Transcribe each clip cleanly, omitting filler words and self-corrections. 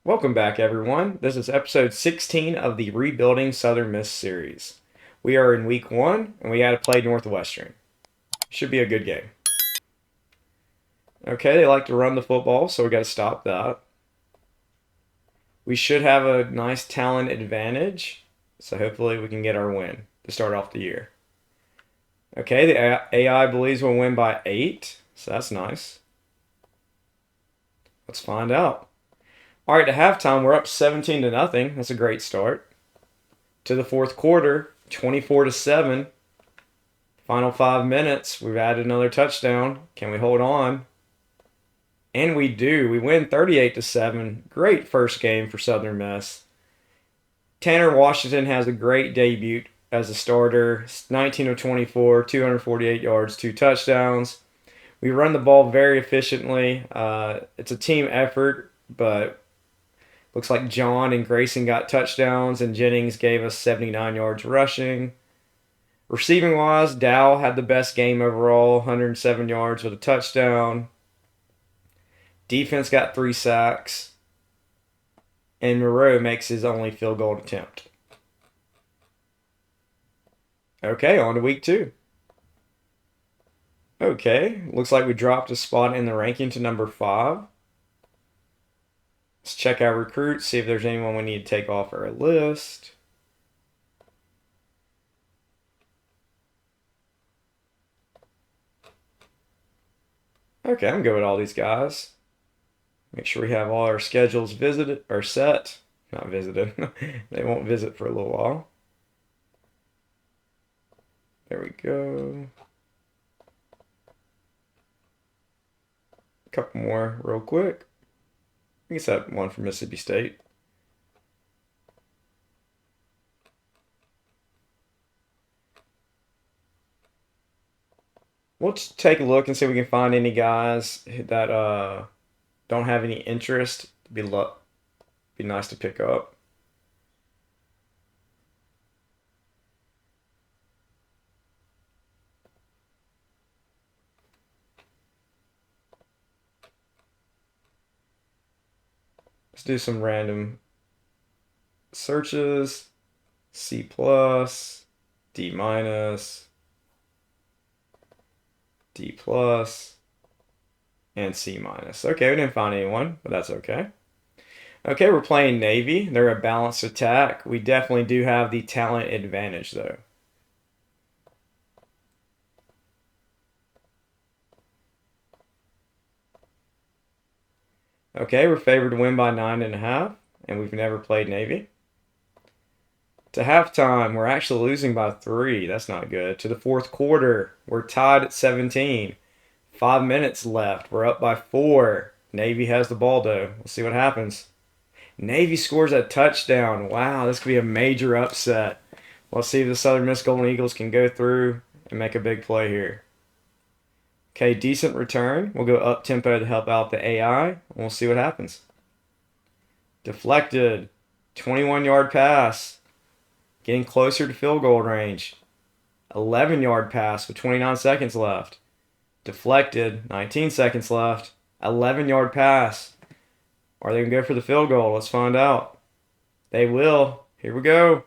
Welcome back, everyone. This is episode 16 of the Rebuilding Southern Miss series. We are in week 1, and we got to play Northwestern. Should be a good game. Okay, they like to run the football, so we got to stop that. We should have a nice talent advantage, so hopefully we can get our win to start off the year. Okay, the AI believes we'll win by 8, so that's nice. Let's find out. All right, at halftime, we're up 17-0. That's a great start. To the fourth quarter, 24-7. Final 5 minutes, we've added another touchdown. Can we hold on? And we do. We win 38-7. Great first game for Southern Miss. Tanner Washington has a great debut as a starter. 19 of 24, 248 yards, 2 touchdowns. We run the ball very efficiently. It's a team effort, but looks like John and Grayson got touchdowns, and Jennings gave us 79 yards rushing. Receiving wise, Dow had the best game overall, 107 yards with a touchdown. Defense got 3 sacks. And Moreau makes his only field goal attempt. Okay, on to week 2. Okay, looks like we dropped a spot in the ranking to number 5. Let's check our recruits, see if there's anyone we need to take off our list. Okay, I'm good with all these guys. Make sure we have all our schedules visited or set. Not visited. They won't visit for a little while. There we go. A couple more real quick. I guess that one from Mississippi State. We'll just take a look and see if we can find any guys that don't have any interest. Be nice to pick up. Let's do some random searches. C plus, D minus, D plus, and C minus. Okay, we didn't find anyone, but that's okay. Okay, we're playing Navy. They're a balanced attack. We definitely do have the talent advantage, though. Okay, we're favored to win by 9.5, and we've never played Navy. To halftime, we're actually losing by 3. That's not good. To the fourth quarter, we're tied at 17. 5 minutes left. We're up by 4. Navy has the ball, though. We'll see what happens. Navy scores a touchdown. Wow, this could be a major upset. Let's see if the Southern Miss Golden Eagles can go through and make a big play here. Okay, decent return. We'll go up tempo to help out the AI, and we'll see what happens. Deflected. 21-yard pass. Getting closer to field goal range. 11-yard pass with 29 seconds left. Deflected. 19 seconds left. 11-yard pass. Are they going to go for the field goal? Let's find out. They will. Here we go.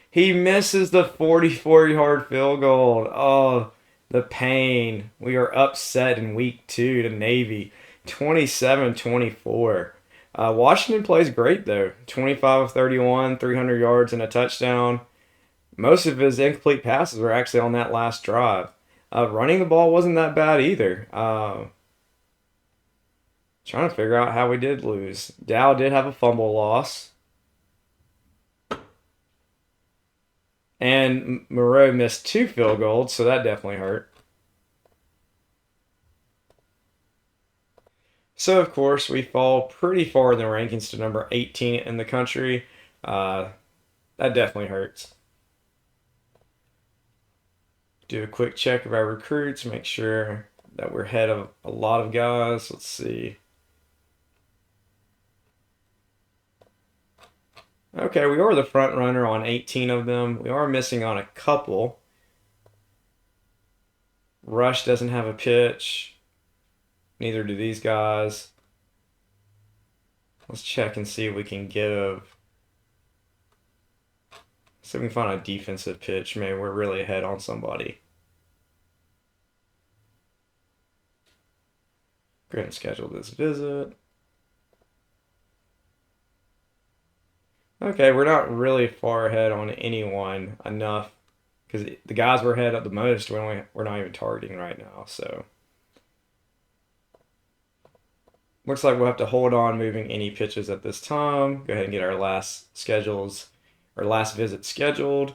He misses the 44-yard field goal. Oh, the pain. We are upset in week 2 to Navy. 27-24. Washington plays great, though. 25 of 31, 300 yards and a touchdown. Most of his incomplete passes were actually on that last drive. Running the ball wasn't that bad either. Trying to figure out how we did lose. Dow did have a fumble loss. And Moreau missed 2 field goals, so that definitely hurt. So, of course, we fall pretty far in the rankings to number 18 in the country. That definitely hurts. Do a quick check of our recruits, make sure that we're ahead of a lot of guys. Let's see. Okay, we are the front runner on 18 of them. We are missing on a couple. Rush doesn't have a pitch. Neither do these guys. Let's check and see if we can give. See if we can find a defensive pitch. Maybe we're really ahead on somebody. Go ahead and schedule this visit. Okay, we're not really far ahead on anyone enough because the guys we're ahead of the most we're not even targeting right now. So looks like we'll have to hold on moving any pitches at this time. Go ahead and get our last visit scheduled.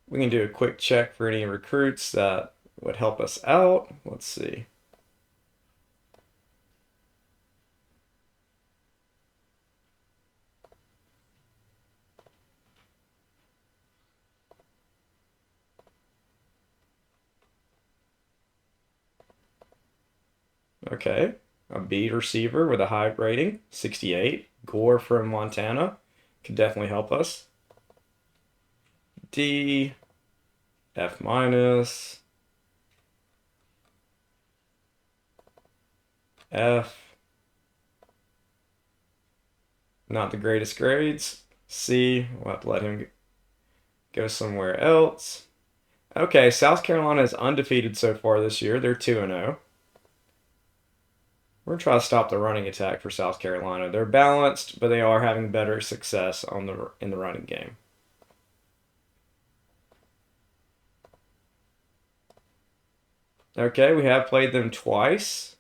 We can do a quick check for any recruits that would help us out. Let's see. Okay, a B receiver with a high rating, 68. Gore from Montana could definitely help us. D, F minus, F. Not the greatest grades. C, we'll have to let him go somewhere else. Okay, South Carolina is undefeated so far this year. They're 2-0. We're going to try to stop the running attack for South Carolina. They're balanced, but they are having better success in the running game. Okay, we have played them twice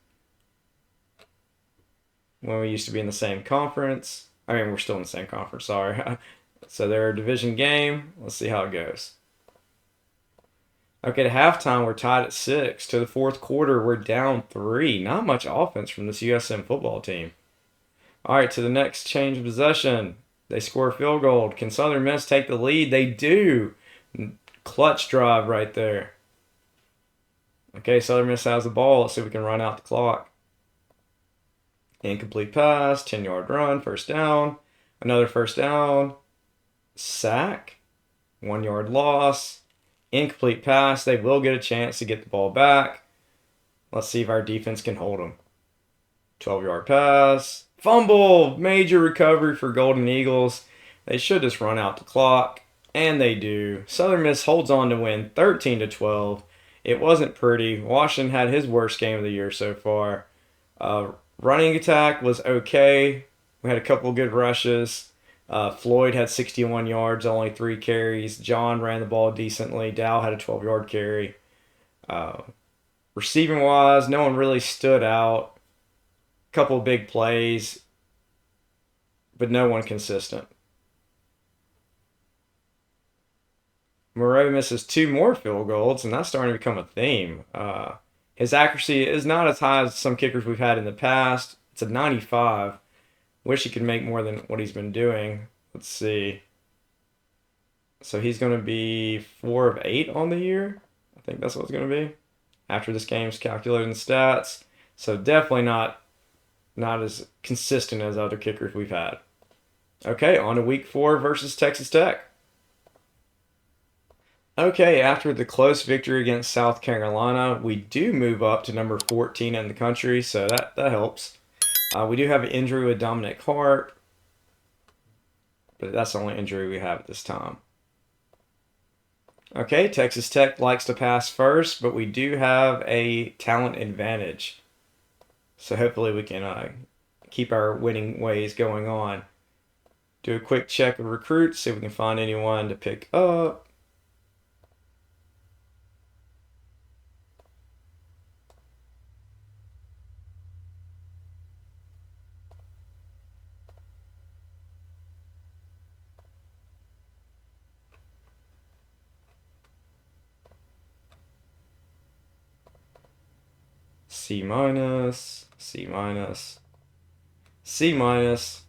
when we used to be in the same conference. I mean, we're still in the same conference, sorry. So they're a division game. Let's see how it goes. Okay, to halftime, we're tied at 6. To the fourth quarter, we're down 3. Not much offense from this USM football team. All right, to the next change of possession. They score a field goal. Can Southern Miss take the lead? They do. Clutch drive right there. Okay, Southern Miss has the ball. Let's see if we can run out the clock. Incomplete pass, 10-yard run, first down. Another first down. Sack. 1-yard loss. Incomplete pass. They will get a chance to get the ball back. Let's see if our defense can hold them. 12-yard pass. Fumble. Major recovery for Golden Eagles. They should just run out the clock. And they do. Southern Miss holds on to win 13-12. It wasn't pretty. Washington had his worst game of the year so far. Running attack was okay. We had a couple of good rushes. Floyd had 61 yards, only 3 carries. John ran the ball decently. Dow had a 12-yard carry. Receiving wise, no one really stood out. Couple of big plays, but no one consistent. Moreau misses 2 more field goals, and that's starting to become a theme. His accuracy is not as high as some kickers we've had in the past. It's a 95. Wish he could make more than what he's been doing. Let's see. So he's going to be 4 of 8 on the year. I think that's what it's going to be. After this game's calculating the stats. So definitely not as consistent as other kickers we've had. Okay, on to week 4 versus Texas Tech. Okay, after the close victory against South Carolina, we do move up to number 14 in the country, so that helps. We do have an injury with Dominic Hart, but that's the only injury we have at this time. Okay, Texas Tech likes to pass first, but we do have a talent advantage. So hopefully we can keep our winning ways going on. Do a quick check of recruits, see if we can find anyone to pick up. C minus, C minus, C minus,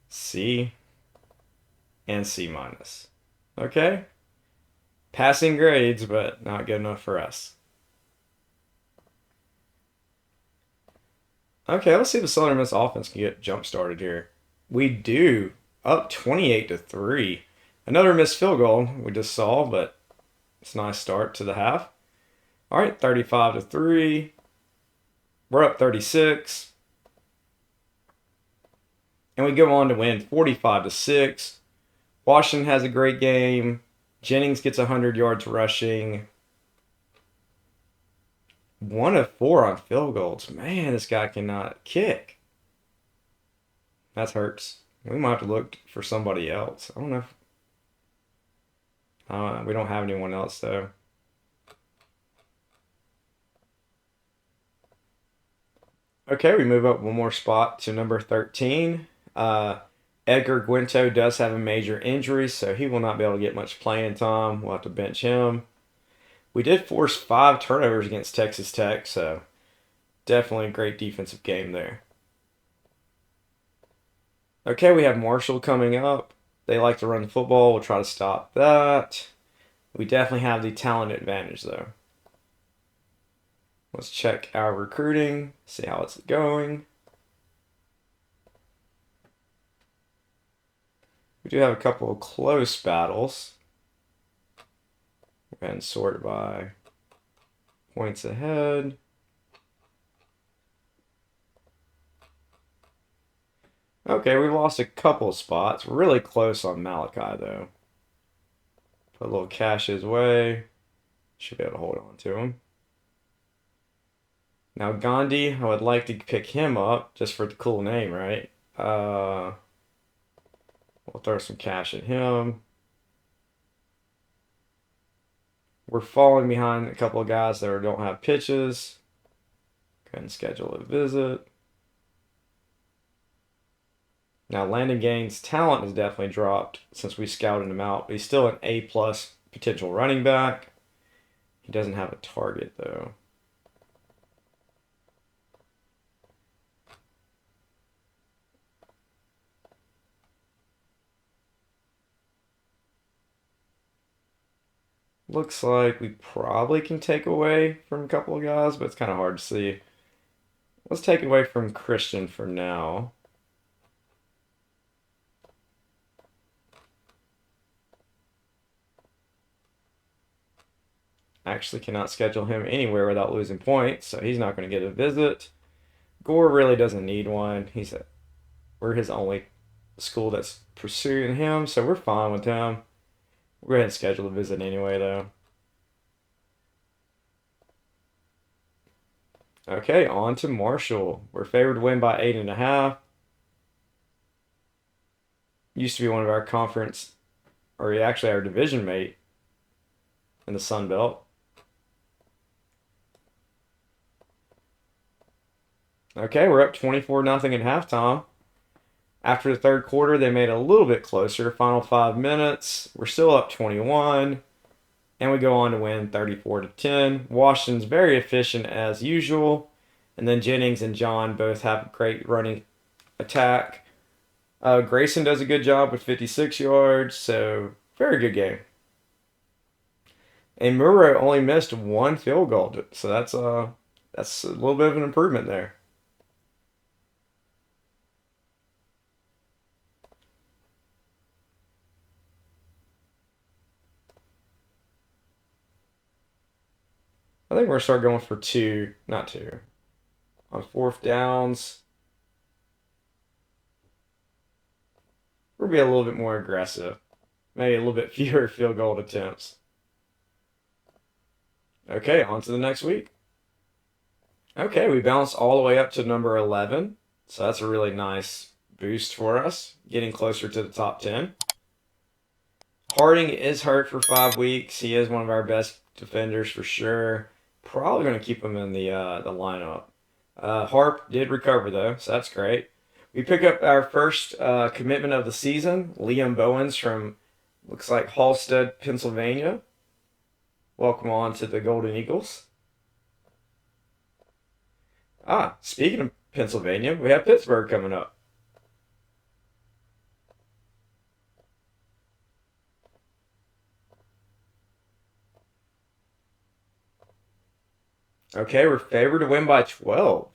C, and C minus. Okay? Passing grades, but not good enough for us. Okay, let's see if the Southern Miss offense can get jump started here. We do. Up 28-3. Another missed field goal we just saw, but It's a nice start to the half. All right, 35-3. We're up 36. And we go on to win 45-6. Washington has a great game. Jennings gets 100 yards rushing. 1 of 4 on field goals. Man, this guy cannot kick. That hurts. We might have to look for somebody else. I don't know if we don't have anyone else, though. Okay, we move up one more spot to number 13. Edgar Guento does have a major injury, so he will not be able to get much playing time. We'll have to bench him. We did force 5 turnovers against Texas Tech, so definitely a great defensive game there. Okay, we have Marshall coming up. They like to run the football. We'll try to stop that. We definitely have the talent advantage, though. Let's check our recruiting, see how it's going. We do have a couple of close battles. Go ahead and sort by points ahead. Okay, we've lost a couple spots. We're really close on Malachi, though. Put a little cash his way. Should be able to hold on to him. Now, Gandhi, I would like to pick him up just for the cool name, right? We'll throw some cash at him. We're falling behind a couple of guys that don't have pitches. Go ahead and schedule a visit. Now, Landon Gaines' talent has definitely dropped since we scouted him out, but he's still an A+ potential running back. He doesn't have a target, though. Looks like we probably can take away from a couple of guys, but it's kind of hard to see. Let's take away from Christian for now. Actually cannot schedule him anywhere without losing points, so he's not going to get a visit. Gore really doesn't need one. We're his only school that's pursuing him, so we're fine with him. We'll go ahead and schedule a visit anyway, though. Okay, on to Marshall. We're favored to win by 8.5. Used to be one of our conference, or actually our division mate in the Sun Belt. Okay, we're up 24-0 at halftime. After the third quarter, they made it a little bit closer. Final 5 minutes. We're still up 21. And we go on to win 34-10. Washington's very efficient as usual. And then Jennings and John both have a great running attack. Grayson does a good job with 56 yards. So, very good game. And Murray only missed 1 field goal. So that's a little bit of an improvement there. I think we're going to start going for 2, not 2. On 4th downs, we'll be a little bit more aggressive. Maybe a little bit fewer field goal attempts. Okay, on to the next week. Okay, we bounced all the way up to number 11. So that's a really nice boost for us, getting closer to the top 10. Harding is hurt for 5 weeks. He is one of our best defenders for sure. Probably going to keep him in the lineup. Harp did recover, though, so that's great. We pick up our first commitment of the season, Liam Bowens from, looks like Halstead, Pennsylvania. Welcome on to the Golden Eagles. Speaking of Pennsylvania, we have Pittsburgh coming up. Okay, we're favored to win by 12.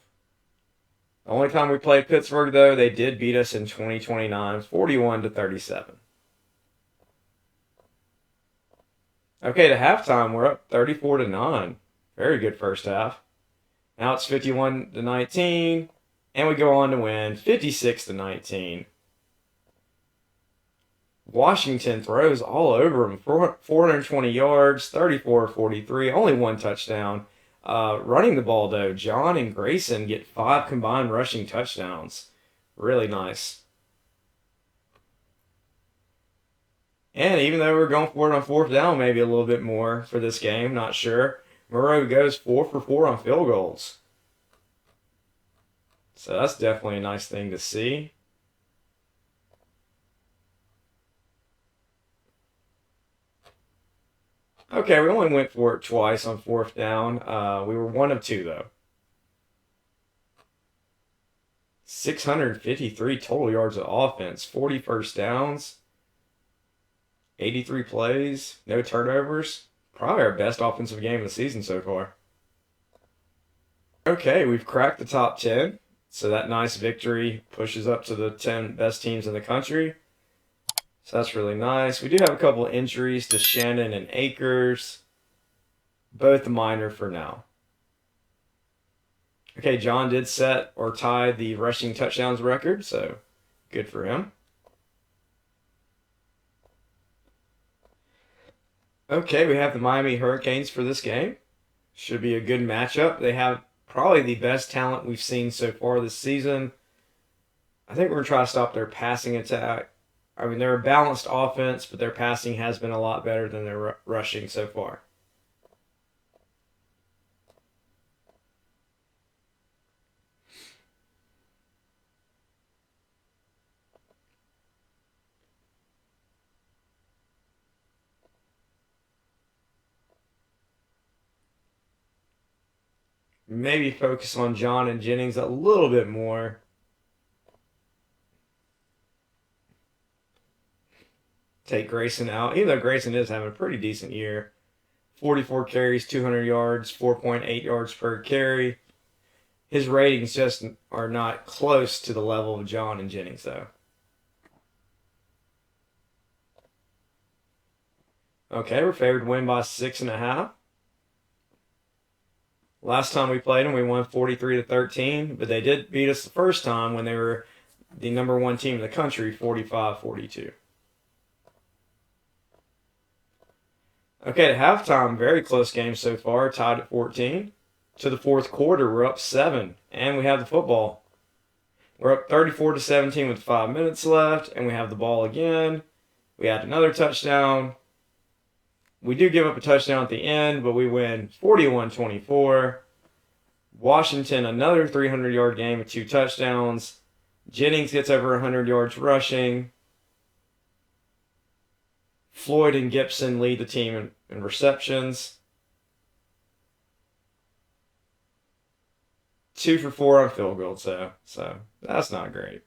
The only time we played Pittsburgh, though, they did beat us in 2029, 41-37. Okay, to halftime, we're up 34-9. Very good first half. Now it's 51-19, and we go on to win 56-19. Washington throws all over them. 420 yards, 34-43, only one touchdown. Running the ball, though, John and Grayson get 5 combined rushing touchdowns. Really nice. And even though we're going for it on fourth down, maybe a little bit more for this game, not sure. Moreau goes 4 for 4 on field goals. So that's definitely a nice thing to see. Okay, we only went for it twice on fourth down. We were 1 of 2, though. 653 total yards of offense, 40 first downs, 83 plays, no turnovers. Probably our best offensive game of the season so far. Okay, we've cracked the top 10. So that nice victory pushes up to the 10 best teams in the country. So that's really nice. We do have a couple of injuries to Shannon and Akers. Both minor for now. Okay, John did set or tie the rushing touchdowns record, so good for him. Okay, we have the Miami Hurricanes for this game. Should be a good matchup. They have probably the best talent we've seen so far this season. I think we're going to try to stop their passing attack. I mean, they're a balanced offense, but their passing has been a lot better than their rushing so far. Maybe focus on John and Jennings a little bit more. Take Grayson out, even though Grayson is having a pretty decent year. 44 carries, 200 yards, 4.8 yards per carry. His ratings just are not close to the level of John and Jennings, though. Okay, we're favored to win by 6.5. Last time we played them, we won 43-13, but they did beat us the first time when they were the number 1 team in the country, 45-42. Okay, at halftime, very close game so far, tied at 14. To the fourth quarter, we're up 7, and we have the football. We're up 34-17 with 5 minutes left, and we have the ball again. We had another touchdown. We do give up a touchdown at the end, but we win 41-24. Washington, another 300-yard game with 2 touchdowns. Jennings gets over 100 yards rushing. Floyd and Gibson lead the team in receptions. 2 for 4 on field goals, so that's not great.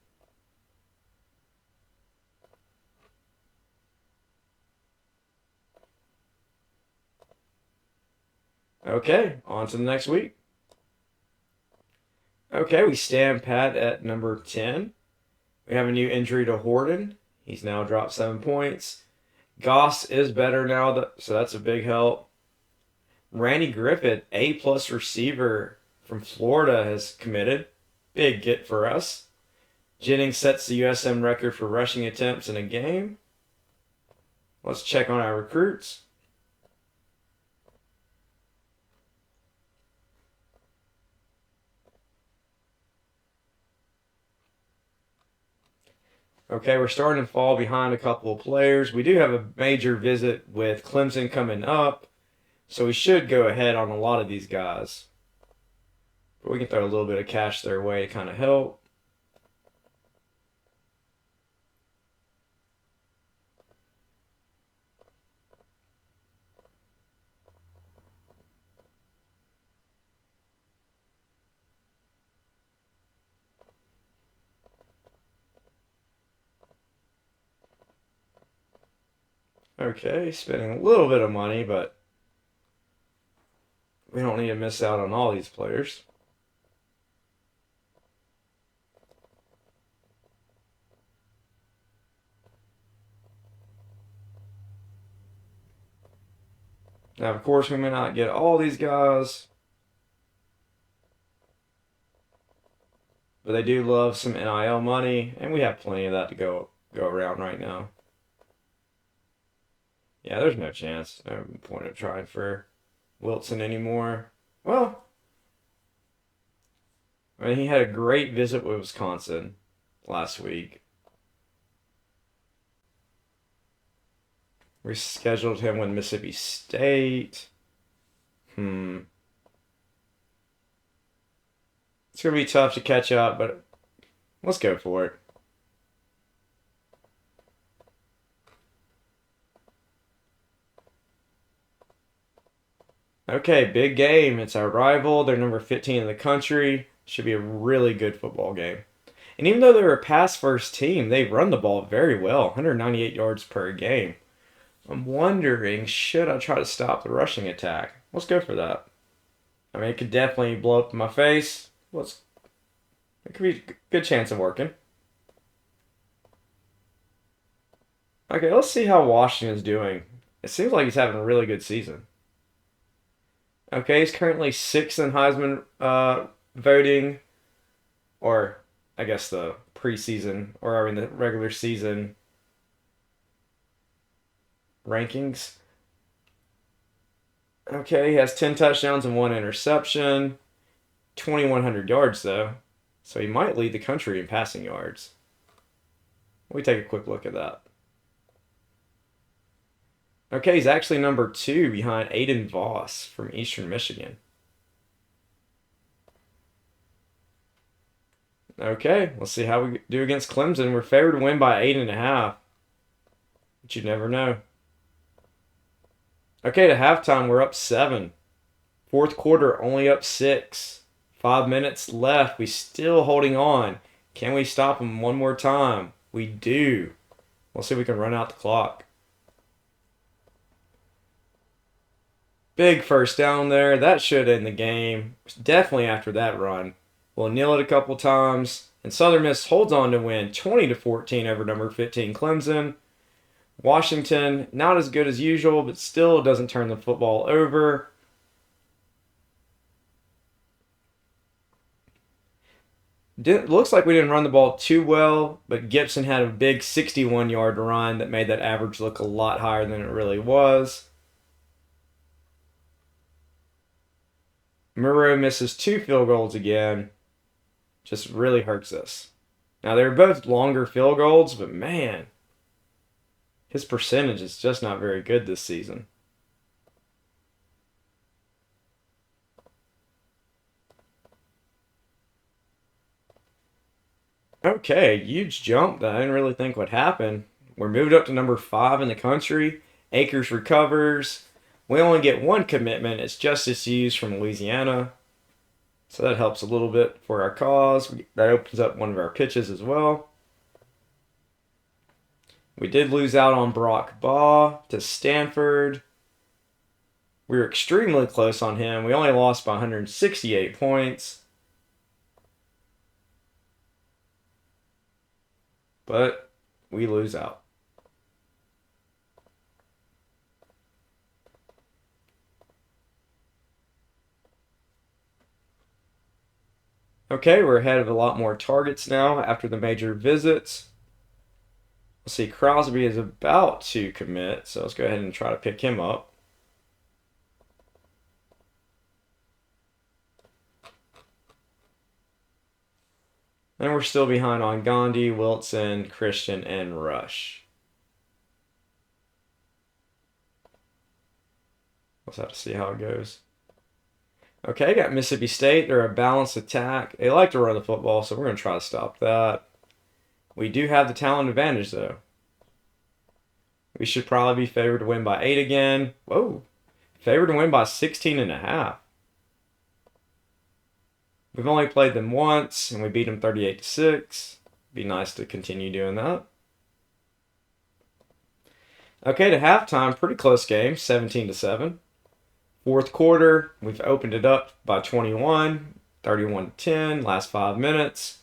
Okay, on to the next week. Okay, we stand pat at number 10. We have a new injury to Horton. He's now dropped 7 points. Goss is better now, so that's a big help. Randy Griffith, A-plus receiver from Florida, has committed. Big get for us. Jennings sets the USM record for rushing attempts in a game. Let's check on our recruits. Okay, we're starting to fall behind a couple of players. We do have a major visit with Clemson coming up, so we should go ahead on a lot of these guys. But we can throw a little bit of cash their way to kind of help. Okay, spending a little bit of money, but we don't need to miss out on all these players. Now, of course, we may not get all these guys, but they do love some NIL money, and we have plenty of that to go around right now. Yeah, there's no chance. No point of trying for Wilson anymore. Well, I mean, he had a great visit with Wisconsin last week. We scheduled him with Mississippi State. It's going to be tough to catch up, but let's go for it. Okay, big game. It's our rival. They're number 15 in the country. Should be a really good football game. And even though they're a pass-first team, they run the ball very well, 198 yards per game. I'm wondering, should I try to stop the rushing attack? Let's go for that. I mean, it could definitely blow up in my face. It could be a good chance of working. Okay, let's see how Washington's doing. It seems like he's having a really good season. Okay, he's currently 6th in Heisman voting, or I guess the preseason, or I mean the regular season rankings. Okay, he has 10 touchdowns and 1 interception, 2,100 yards though, so he might lead the country in passing yards. We take a quick look at that. Okay, he's actually number 2 behind Aiden Voss from Eastern Michigan. Okay, let's see how we do against Clemson. We're favored to win by 8.5, but you never know. Okay, to halftime, we're up 7. Fourth quarter, only up 6. 5 minutes left. We still holding on. Can we stop them one more time? We do. We'll see if we can run out the clock. Big first down there. That should end the game. Definitely after that run. We'll kneel it a couple times. And Southern Miss holds on to win 20-14 over number 15 Clemson. Washington, not as good as usual, but still doesn't turn the football over. Looks like we didn't run the ball too well, but Gibson had a big 61-yard run that made that average look a lot higher than it really was. Moreau misses 2 field goals again. Just really hurts us. Now, they were both longer field goals, but man, his percentage is just not very good this season. Okay, huge jump that I didn't really think would happen. We're moved up to number 5 in the country. Akers recovers. We only get 1 commitment. It's Justice Hughes from Louisiana. So that helps a little bit for our cause. That opens up one of our pitches as well. We did lose out on Brock Baugh to Stanford. We were extremely close on him. We only lost by 168 points. But we lose out. Okay, we're ahead of a lot more targets now after the major visits. Let's see, Crosby is about to commit, so let's go ahead and try to pick him up. And we're still behind on Gandhi, Wilson, Christian, and Rush. Let's have to see how it goes. Okay, got Mississippi State. They're a balanced attack. They like to run the football, so we're going to try to stop that. We do have the talent advantage, though. We should probably be favored to win by 8 again. Whoa. Favored to win by 16.5. We've only played them once, and we beat them 38-6. Be nice to continue doing that. Okay, to halftime, pretty close game, 17-7. Fourth quarter, we've opened it up by 21, 31-10, last 5 minutes.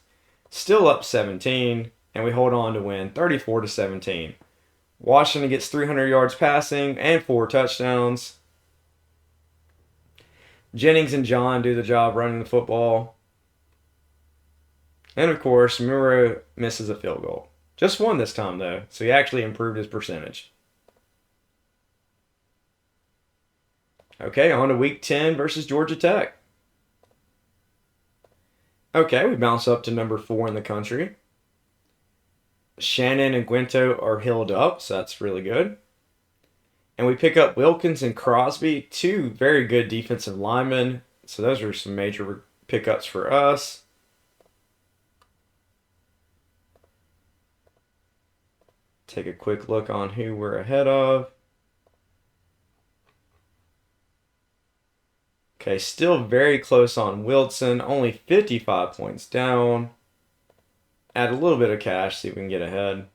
Still up 17, and we hold on to win 34-17. Washington gets 300 yards passing and 4 touchdowns. Jennings and John do the job running the football. And of course, Muro misses a field goal. Just one this time, though, so he actually improved his percentage. Okay, on to week 10 versus Georgia Tech. Okay, we bounce up to number 4 in the country. Shannon and Guento are healed up, so that's really good. And we pick up Wilkins and Crosby, two very good defensive linemen. So those are some major pickups for us. Take a quick look on who we're ahead of. Okay, still very close on Wilson, only 55 points down. Add a little bit of cash, see if we can get ahead.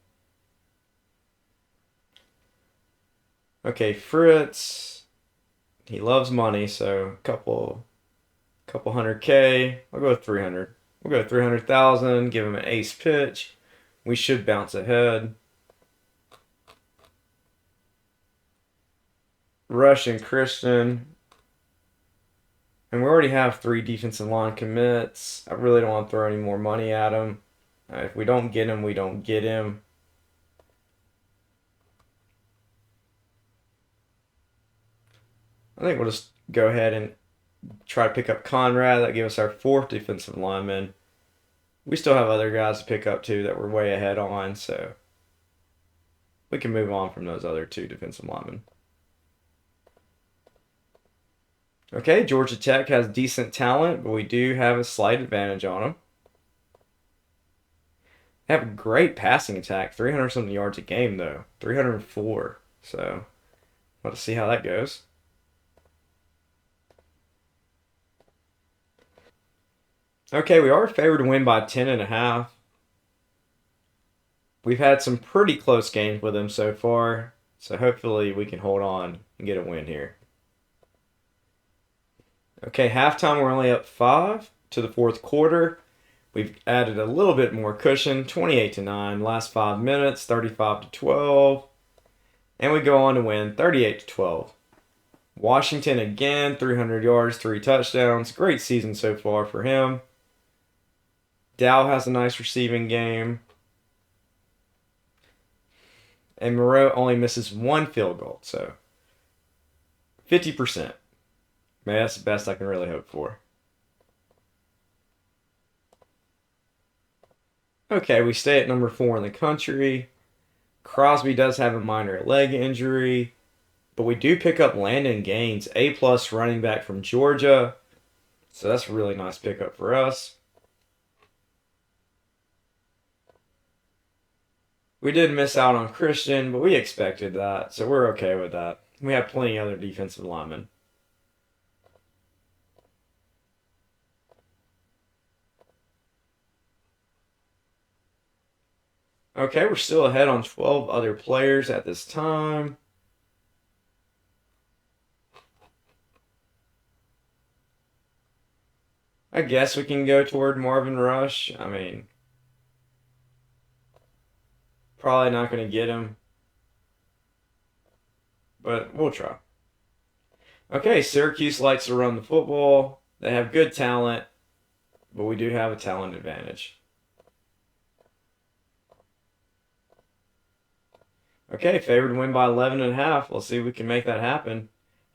Okay, Fritz, he loves money, so a couple 100K. I'll go with 300. We'll go 300,000, give him an ace pitch. We should bounce ahead. Rush and Christian. And we already have 3 defensive line commits. I really don't want to throw any more money at him. If we don't get him, we don't get him. I think we'll just go ahead and try to pick up Conrad. That gives us our 4th defensive lineman. We still have other guys to pick up too that we're way ahead on, so we can move on from those other 2 defensive linemen. Okay, Georgia Tech has decent talent, but we do have a slight advantage on them. They have a great passing attack, 300 something yards a game though, 304. So, let's see how that goes. Okay, we are favored to win by 10.5. We've had some pretty close games with them so far, so hopefully we can hold on and get a win here. Okay, halftime we're only up 5 to the 4th quarter. We've added a little bit more cushion, 28-9. Last 5 minutes, 35-12. And we go on to win 38-12. Washington again, 300 yards, 3 touchdowns. Great season so far for him. Dow has a nice receiving game. And Moreau only misses 1 field goal, so 50%. Man, that's the best I can really hope for. Okay, we stay at number 4 in the country. Crosby does have a minor leg injury, but we do pick up Landon Gaines, A+ running back from Georgia. So that's a really nice pickup for us. We did miss out on Christian, but we expected that, so we're okay with that. We have plenty of other defensive linemen. Okay, we're still ahead on 12 other players at this time. I guess we can go toward Marvin Rush. I mean, probably not going to get him, but we'll try. Okay, Syracuse likes to run the football. They have good talent, but we do have a talent advantage. Okay, favored to win by 11.5. Let's see if we can make that happen.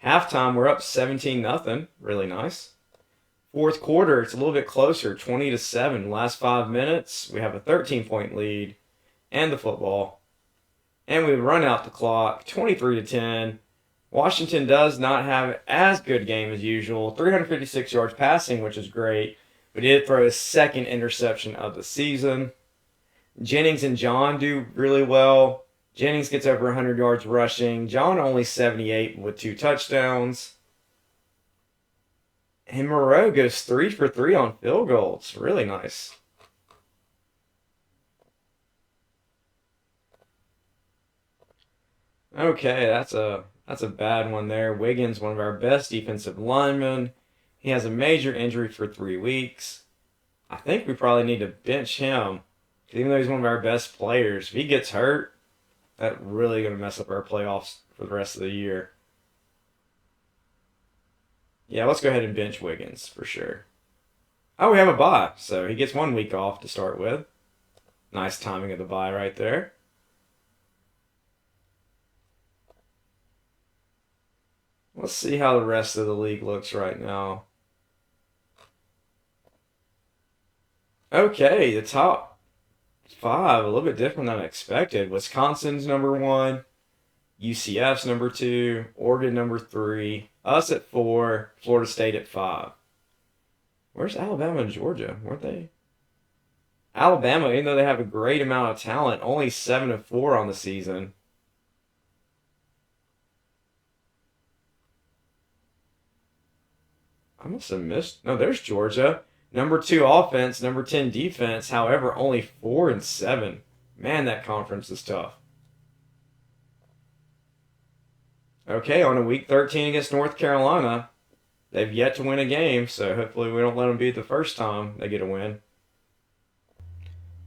Halftime, we're up 17-0. Really nice. 4th quarter, it's a little bit closer, 20-7. Last 5 minutes, we have a 13-point lead and the football. And we run out the clock, 23-10. Washington does not have as good game as usual. 356 yards passing, which is great. But he did throw his 2nd interception of the season. Jennings and John do really well. Jennings gets over 100 yards rushing. John only 78 with 2 touchdowns. And Moreau goes 3 for 3 on field goals. Really nice. Okay, that's a bad one there. Wiggins, one of our best defensive linemen. He has a major injury for 3 weeks. I think we probably need to bench him. Even though he's one of our best players, if he gets hurt, that's really going to mess up our playoffs for the rest of the year. Yeah, let's go ahead and bench Wiggins for sure. Oh, we have a bye, so he gets 1 week off to start with. Nice timing of the bye right there. Let's see how the rest of the league looks right now. Okay, the top five, a little bit different than I expected. Wisconsin's number one, UCF's number two, Oregon number three, us at four, Florida State at five. Where's Alabama and Georgia? Weren't they? Alabama, even though they have a great amount of talent, only 7-4 on the season. I must have missed. No, there's Georgia. Number two offense, number 10 defense. However, only 4-7. Man, that conference is tough. Okay, on a week 13 against North Carolina, they've yet to win a game, so hopefully we don't let them beat the first time they get a win.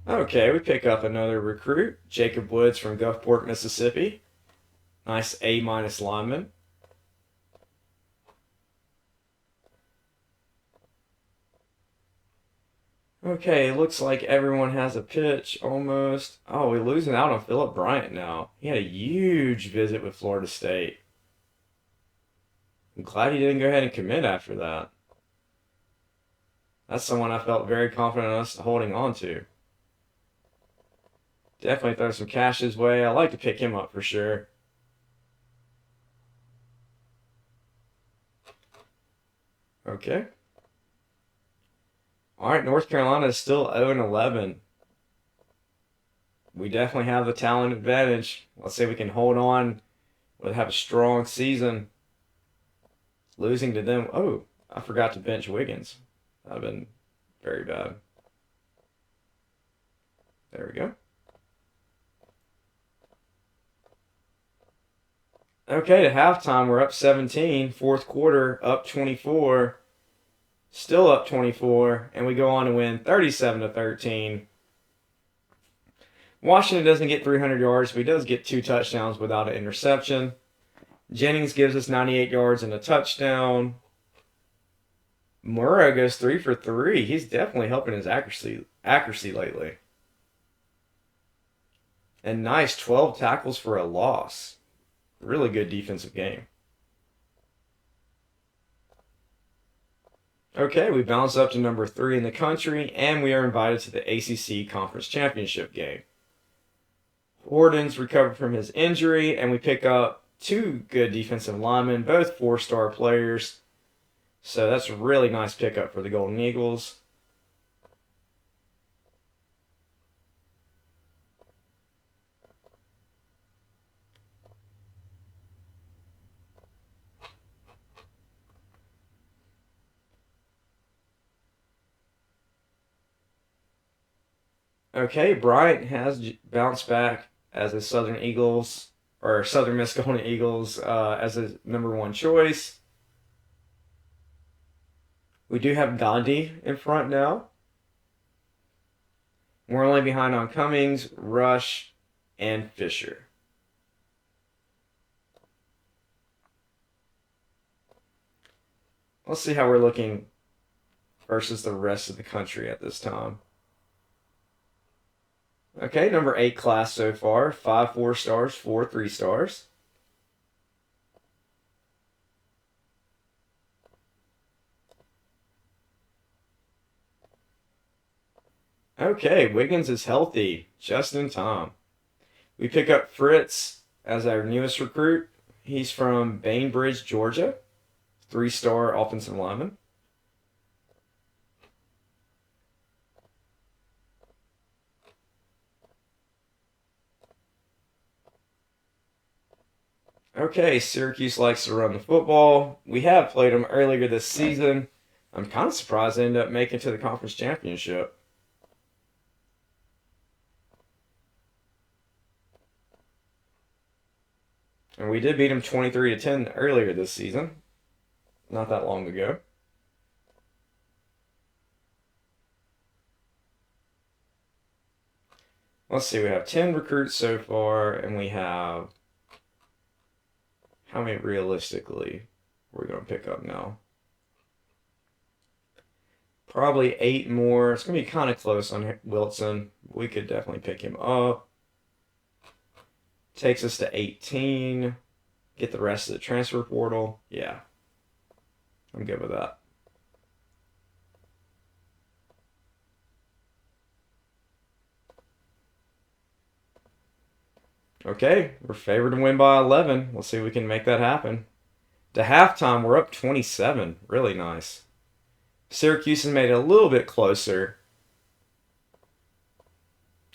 Okay, we pick up another recruit, Jacob Woods from Gulfport, Mississippi. Nice A-minus lineman. Okay, it looks like everyone has a pitch almost. Oh, we're losing out on Philip Bryant now. He had a huge visit with Florida State. I'm glad he didn't go ahead and commit after that. That's someone I felt very confident in us holding on to. Definitely throw some cash his way. I like to pick him up for sure. Okay. All right, North Carolina is still 0-11. We definitely have the talent advantage. Let's see if we can hold on. We'll have a strong season. Losing to them. Oh, I forgot to bench Wiggins. That'd have been very bad. There we go. Okay, to halftime, we're up 17. Fourth quarter, up 24. Still up 24. And we go on to win 37-13. Washington doesn't get 300 yards, but he does get 2 touchdowns without an interception. Jennings gives us 98 yards and a touchdown. Murrow goes 3 for 3. He's definitely helping his accuracy lately. And nice 12 tackles for a loss. Really good defensive game. Okay, we bounce up to number 3 in the country, and we are invited to the ACC Conference Championship game. Horton's recovered from his injury, and we pick up 2 good defensive linemen, both 4-star players. So that's a really nice pickup for the Golden Eagles. Okay, Bryant has bounced back as a Southern Eagles, or Southern Miss Golden Eagles, as a number 1 choice. We do have Gandhi in front now. We're only behind on Cummings, Rush, and Fisher. Let's see how we're looking versus the rest of the country at this time. Okay, number 8 class so far. 5 4-stars, 4 3-stars. Okay, Wiggins is healthy, just in time. We pick up Fritz as our newest recruit. He's from Bainbridge, Georgia. 3-star offensive lineman. Okay, Syracuse likes to run the football. We have played them earlier this season. I'm kind of surprised they ended up making it to the conference championship. And we did beat them 23-10 earlier this season. Not that long ago. Let's see, we have 10 recruits so far, and we have... How many realistically we're going to pick up now? Probably 8 more. It's going to be kind of close on Wilson. We could definitely pick him up. Takes us to 18. Get the rest of the transfer portal. Yeah, I'm good with that. Okay, we're favored to win by 11. Let's see if we can make that happen. To halftime, we're up 27. Really nice. Syracuse has made it a little bit closer.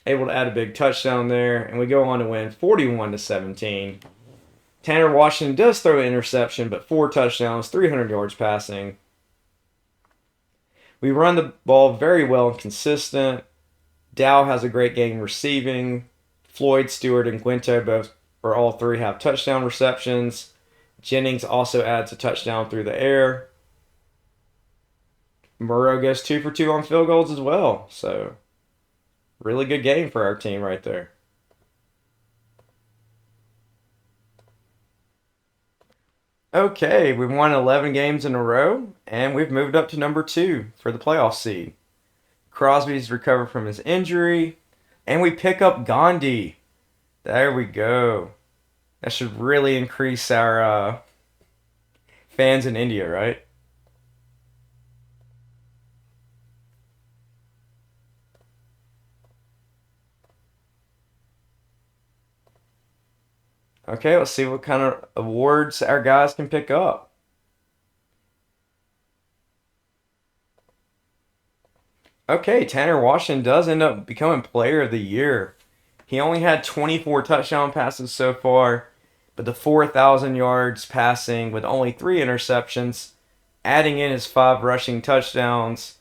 Able to add a big touchdown there, and we go on to win 41-17. Tanner Washington does throw an interception, but 4 touchdowns, 300 yards passing. We run the ball very well and consistent. Dow has a great game receiving. Floyd, Stewart, and Guinto all three have touchdown receptions. Jennings also adds a touchdown through the air. Murrow goes 2 for 2 on field goals as well. So, really good game for our team right there. Okay, we've won 11 games in a row, and we've moved up to number 2 for the playoff seed. Crosby's recovered from his injury, and we pick up Gandhi. There we go. That should really increase our fans in India, right? Okay, let's see what kind of awards our guys can pick up. Okay, Tanner Washington does end up becoming player of the year. He only had 24 touchdown passes so far, but the 4,000 yards passing with only 3 interceptions, adding in his 5 rushing touchdowns,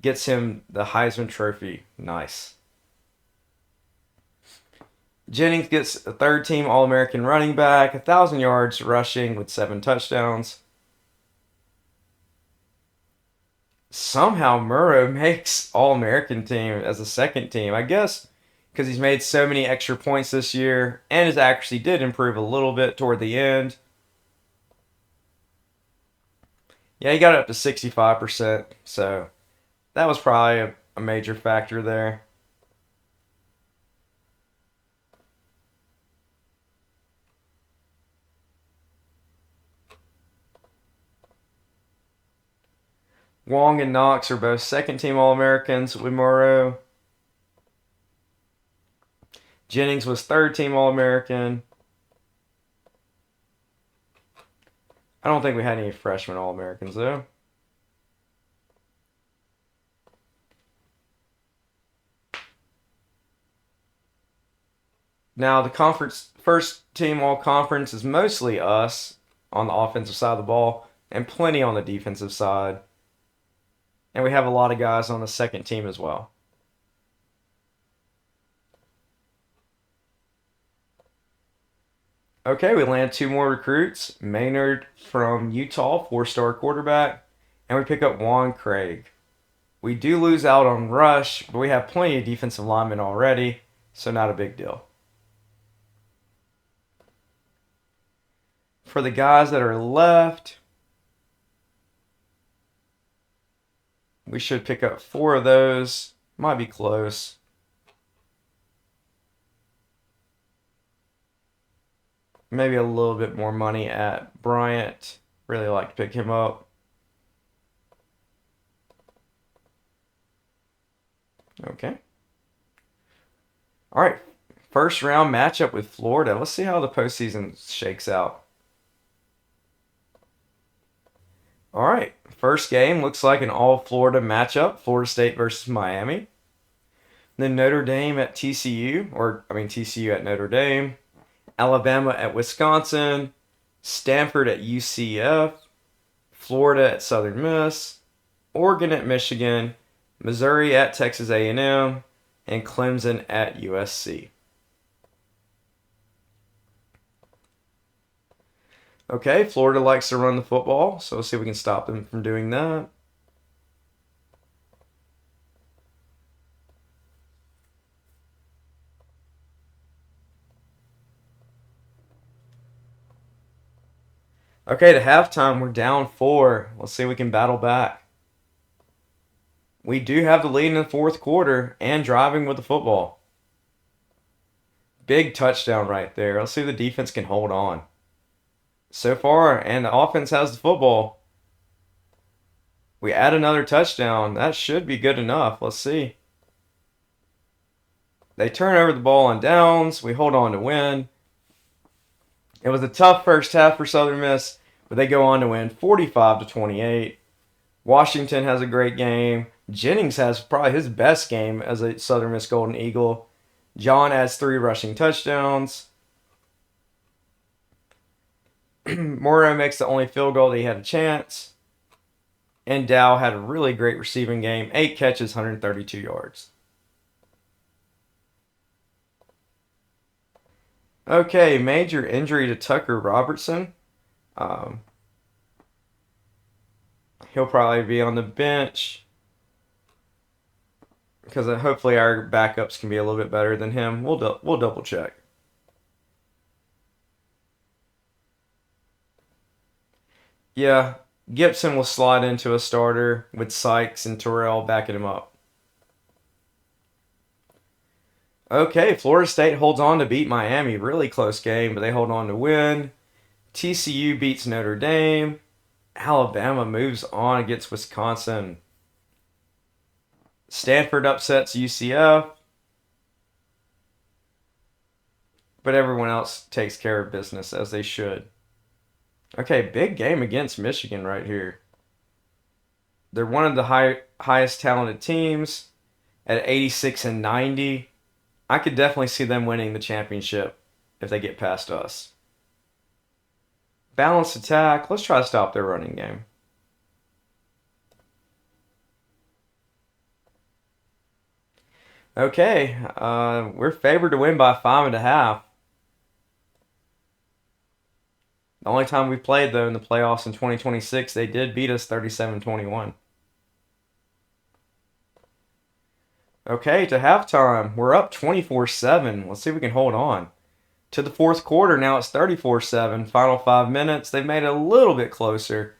gets him the Heisman Trophy. Nice. Jennings gets a third team All American running back, 1,000 yards rushing with 7 touchdowns. Somehow Murrow makes All American team as a second team. I guess because he's made so many extra points this year and his accuracy did improve a little bit toward the end. Yeah, he got up to 65%, so that was probably a major factor there. Wong and Knox are both second team All Americans with Murrow. Jennings was third team All American. I don't think we had any freshman All Americans though. Now the conference first team All Conference is mostly us on the offensive side of the ball and plenty on the defensive side. And we have a lot of guys on the second team as well. Okay, we land 2 more recruits. Maynard from Utah, 4-star quarterback. And we pick up Juan Craig. We do lose out on rush, but we have plenty of defensive linemen already, so not a big deal. For the guys that are left, we should pick up 4 of those. Might be close. Maybe a little bit more money at Bryant. Really like to pick him up. Okay. All right. First round matchup with Florida. Let's see how the postseason shakes out. All right. First game looks like an all Florida matchup. Florida State versus Miami. Then Notre Dame at TCU, TCU at Notre Dame. Alabama at Wisconsin. Stanford at UCF. Florida at Southern Miss. Oregon at Michigan. Missouri at Texas A&M. And Clemson at USC. Okay, Florida likes to run the football, so let's see if we can stop them from doing that. Okay, to halftime, we're down 4. Let's see if we can battle back. We do have the lead in the fourth quarter and driving with the football. Big touchdown right there. Let's see if the defense can hold on. So far, and the offense has the football. We add another touchdown. That should be good enough. Let's see. They turn over the ball on downs. We hold on to win. It was a tough first half for Southern Miss, but they go on to win 45-28. Washington has a great game. Jennings has probably his best game as a Southern Miss Golden Eagle. John adds 3 rushing touchdowns. Morrow makes the only field goal that he had a chance. And Dow had a really great receiving game. 8 catches, 132 yards. Okay, major injury to Tucker Robertson. He'll probably be on the bench because hopefully our backups can be a little bit better than him. We'll double check. Yeah, Gibson will slide into a starter with Sykes and Terrell backing him up. Okay, Florida State holds on to beat Miami. Really close game, but they hold on to win. TCU beats Notre Dame. Alabama moves on against Wisconsin. Stanford upsets UCF. But everyone else takes care of business as they should. Okay, big game against Michigan right here. They're one of the highest talented teams at 86-90. I could definitely see them winning the championship if they get past us. Balanced attack. Let's try to stop their running game. Okay, we're favored to win by 5.5. The only time we played, though, in the playoffs in 2026, they did beat us 37-21. Okay, to halftime, we're up 24-7. Let's see if we can hold on. To the fourth quarter, now it's 34-7. Final 5 minutes, they've made it a little bit closer.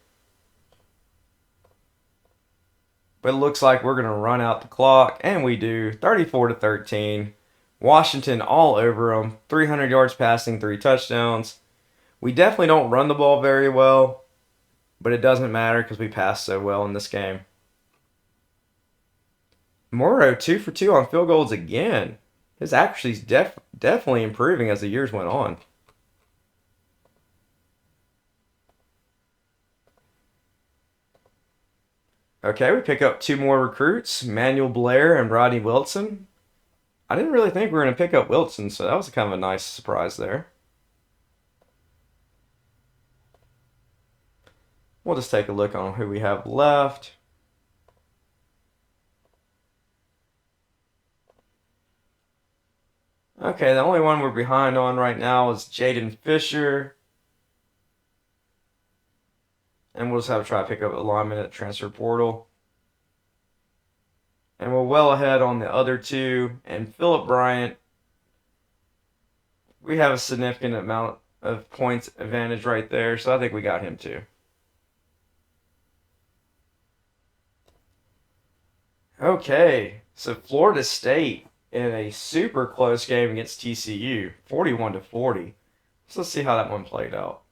But it looks like we're going to run out the clock, and we do. 34-13. Washington all over them. 300 yards passing, 3 touchdowns. We definitely don't run the ball very well, but it doesn't matter because we pass so well in this game. Morrow 2 for 2 on field goals again. His accuracy's definitely improving as the years went on. Okay, we pick up 2 more recruits, Manuel Blair and Rodney Wilson. I didn't really think we were going to pick up Wilson, so that was kind of a nice surprise there. We'll just take a look on who we have left. Okay, the only one we're behind on right now is Jaden Fisher. And we'll just have to try to pick up a lineman at the transfer portal. And we're well ahead on the other 2. And Phillip Bryant, we have a significant amount of points advantage right there, so I think we got him too. Okay, so Florida State in a super close game against TCU, 41-40. So let's see how that one played out.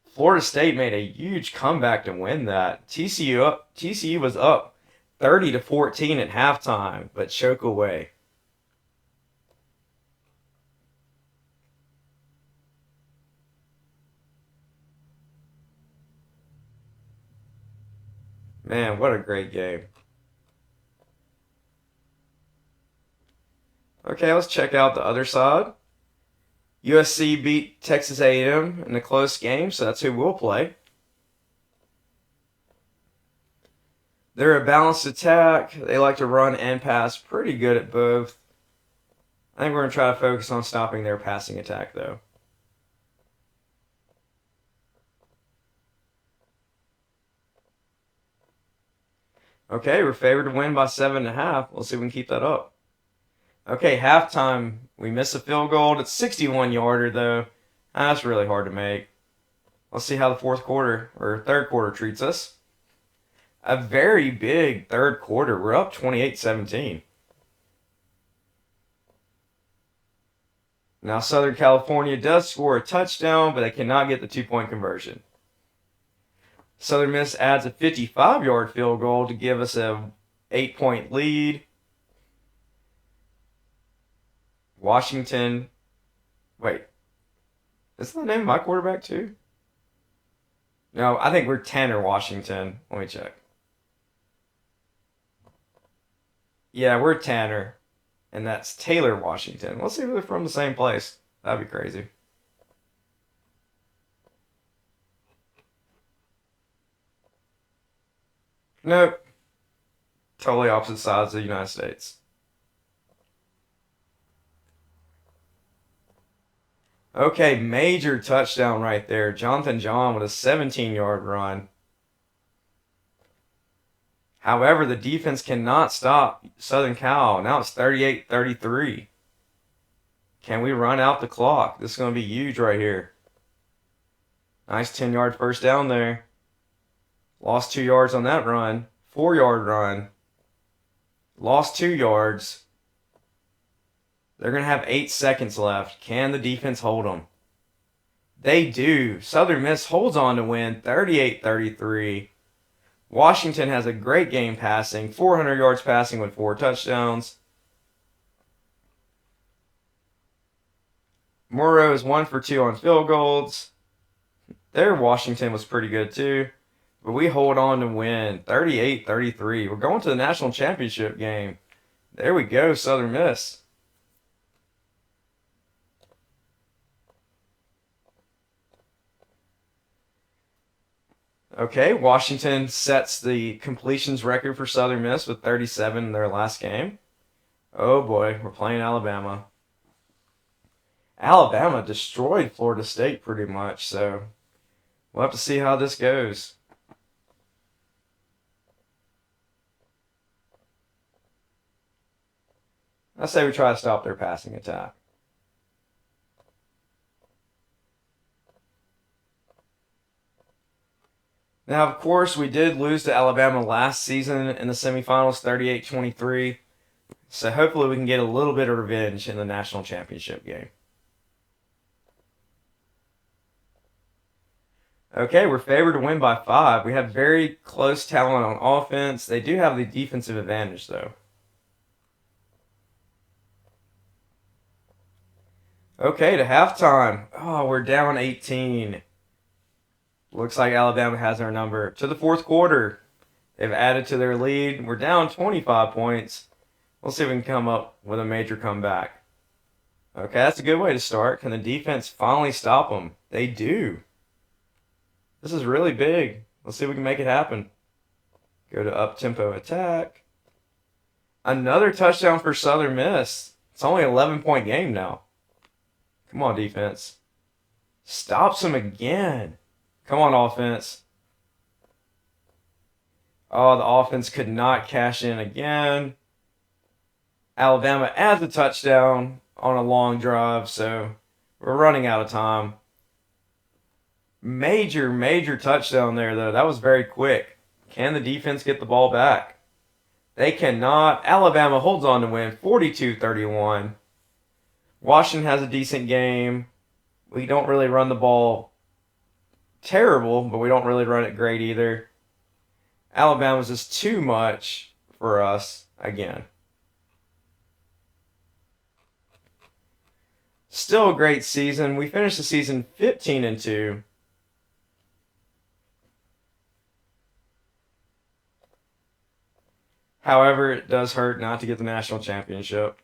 Florida State made a huge comeback to win that. TCU was up 30-14 at halftime, but choke away. Man, what a great game. Okay, let's check out the other side. USC beat Texas A&M in a close game, so that's who we'll play. They're a balanced attack. They like to run and pass. Pretty good at both. I think we're going to try to focus on stopping their passing attack, though. Okay, we're favored to win by 7.5. We'll see if we can keep that up. Okay, halftime, we miss a field goal. It's 61-yarder, though. That's really hard to make. Let's see how the fourth quarter, or third quarter, treats us. A very big third quarter. We're up 28-17. Now Southern California does score a touchdown, but they cannot get the 2-point conversion. Southern Miss adds a 55-yard field goal to give us a 8-point lead. Washington. Wait. Is that the name of my quarterback too? No, I think we're Tanner Washington. Let me check. Yeah, we're Tanner. And that's Taylor Washington. Let's see if they're from the same place. That'd be crazy. Nope. Totally opposite sides of the United States. Okay, major touchdown right there. Jonathan John with a 17-yard run. However, the defense cannot stop Southern Cal. Now it's 38-33. Can we run out the clock? This is going to be huge right here. Nice 10-yard first down there. Lost 2 yards on that run. 4-yard run. Lost 2 yards. They're going to have 8 seconds left. Can the defense hold them? They do. Southern Miss holds on to win 38-33. Washington has a great game passing. 400 yards passing with 4 touchdowns. Morrow is 1 for 2 on field goals. There, Washington was pretty good too. But we hold on to win 38-33. We're going to the national championship game. There we go, Southern Miss. Okay, Washington sets the completions record for Southern Miss with 37 in their last game. Oh boy, we're playing Alabama. Alabama destroyed Florida State pretty much, so we'll have to see how this goes. I say we try to stop their passing attack. Now, of course, we did lose to Alabama last season in the semifinals, 38-23. So hopefully we can get a little bit of revenge in the national championship game. Okay, we're favored to win by 5. We have very close talent on offense. They do have the defensive advantage, though. Okay, to halftime. Oh, we're down 18. Looks like Alabama has our number. To the fourth quarter. They've added to their lead. We're down 25 points. We'll see if we can come up with a major comeback. Okay, that's a good way to start. Can the defense finally stop them? They do. This is really big. Let's see if we can make it happen. Go to up-tempo attack. Another touchdown for Southern Miss. It's only an 11-point game now. Come on, defense. Stops them again. Come on, offense. Oh, the offense could not cash in again. Alabama adds a touchdown on a long drive, so we're running out of time. Major touchdown there, though. That was very quick. Can the defense get the ball back? They cannot. Alabama holds on to win 42-31. Washington has a decent game. We don't really run the ball terrible, but we don't really run it great either. Alabama's just too much for us again. Still a great season. We finished the season 15-2. However, it does hurt not to get the national championship.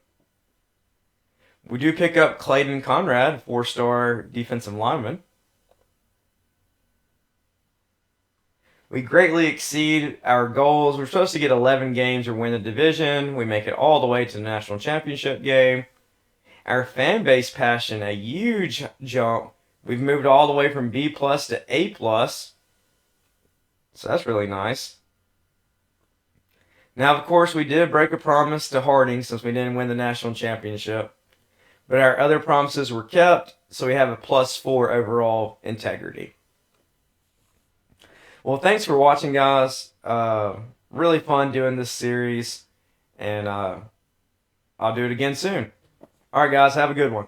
We do pick up Clayton Conrad, 4-star defensive lineman. We greatly exceed our goals. We're supposed to get 11 games or win the division. We make it all the way to the national championship game. Our fan base passion, a huge jump. We've moved all the way from B+ to A+. So that's really nice. Now, of course, we did break a promise to Harding since we didn't win the national championship. But our other promises were kept, so we have a +4 overall integrity. Well, thanks for watching, guys. Really fun doing this series, and I'll do it again soon. All right, guys, have a good one.